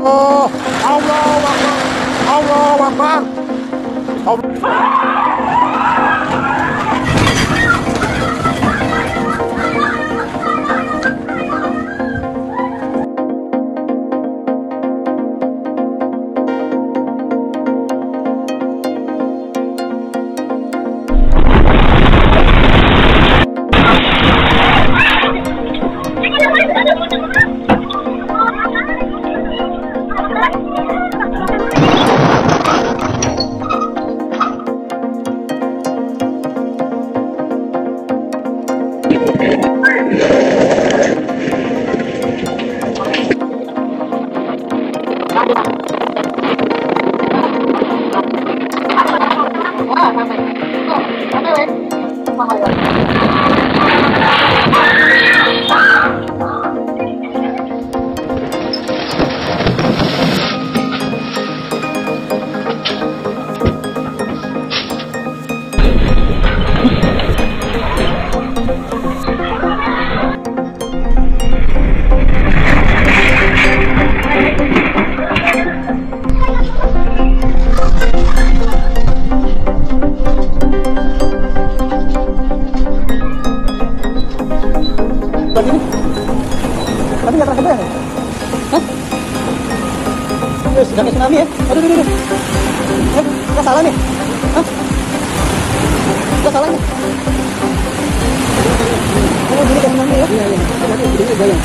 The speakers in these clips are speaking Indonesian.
Allah, Allahu Akbar, Allahu Akbar. Tapi nggak pernah kebayang ya? Hah? Sudah kayak tsunami ya? Aduh. Nggak salah nih? Hah? Nggak salah nih? Oh, dulu kayak tsunami ya? Iya. Ini goyang.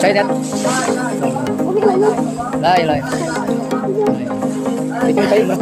Cháy đen. Lại. Thì chưa cháy mà.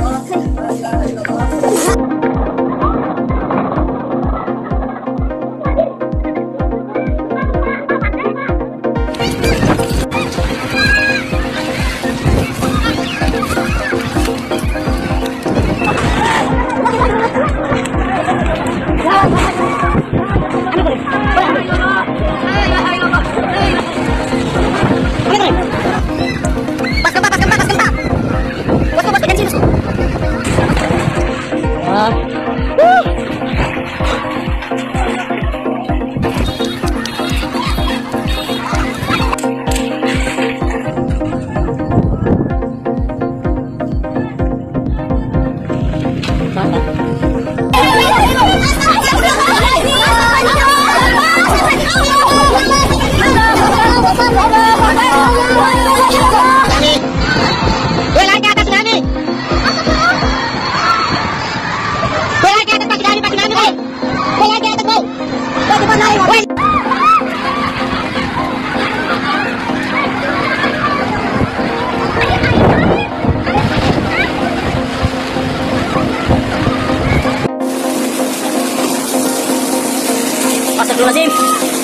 Astagfirullahaladzim.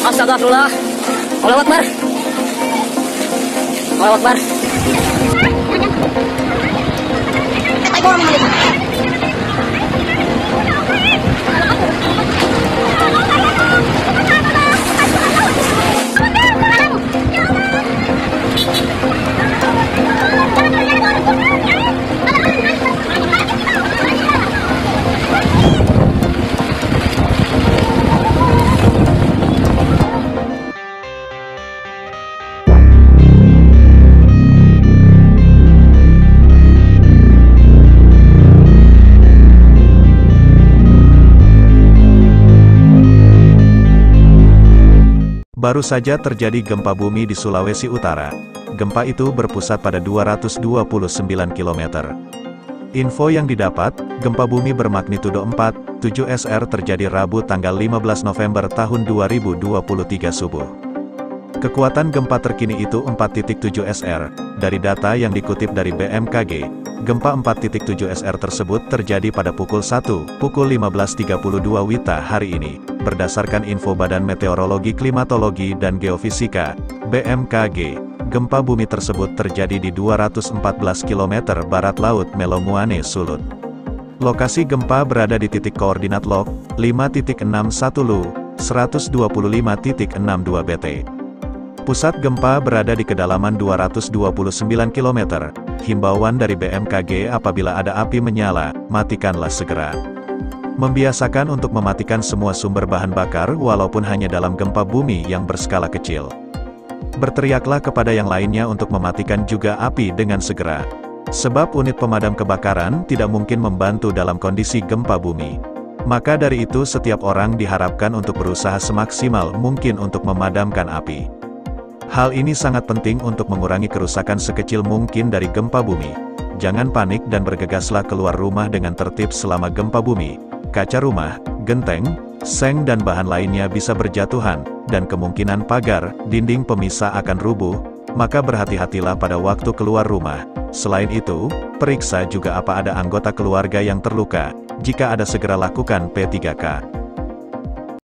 Astagfirullah. Allahu Akbar. Allahu Akbar. Baru saja terjadi gempa bumi di Sulawesi Utara. Gempa itu berpusat pada 229 km. Info yang didapat, gempa bumi bermagnitudo 4,7 SR terjadi Rabu tanggal 15 November tahun 2023 subuh. Kekuatan gempa terkini itu 4,7 SR. Dari data yang dikutip dari BMKG, gempa 4,7 SR tersebut terjadi pada pukul 15.32 WITA hari ini. Berdasarkan info Badan Meteorologi Klimatologi dan Geofisika, BMKG, gempa bumi tersebut terjadi di 214 km barat laut Melonguane, Sulut. Lokasi gempa berada di titik koordinat log, 5.61 Lu, 125.62 BT. Pusat gempa berada di kedalaman 229 km. Himbauan dari BMKG apabila ada api menyala, matikanlah segera. Membiasakan untuk mematikan semua sumber bahan bakar walaupun hanya dalam gempa bumi yang berskala kecil. Berteriaklah kepada yang lainnya untuk mematikan juga api dengan segera. Sebab unit pemadam kebakaran tidak mungkin membantu dalam kondisi gempa bumi. Maka dari itu setiap orang diharapkan untuk berusaha semaksimal mungkin untuk memadamkan api. Hal ini sangat penting untuk mengurangi kerusakan sekecil mungkin dari gempa bumi. Jangan panik dan bergegaslah keluar rumah dengan tertib selama gempa bumi. Kaca rumah, genteng, seng dan bahan lainnya bisa berjatuhan, dan kemungkinan pagar, dinding pemisah akan rubuh, maka berhati-hatilah pada waktu keluar rumah. Selain itu, periksa juga apa ada anggota keluarga yang terluka. Jika ada segera lakukan P3K.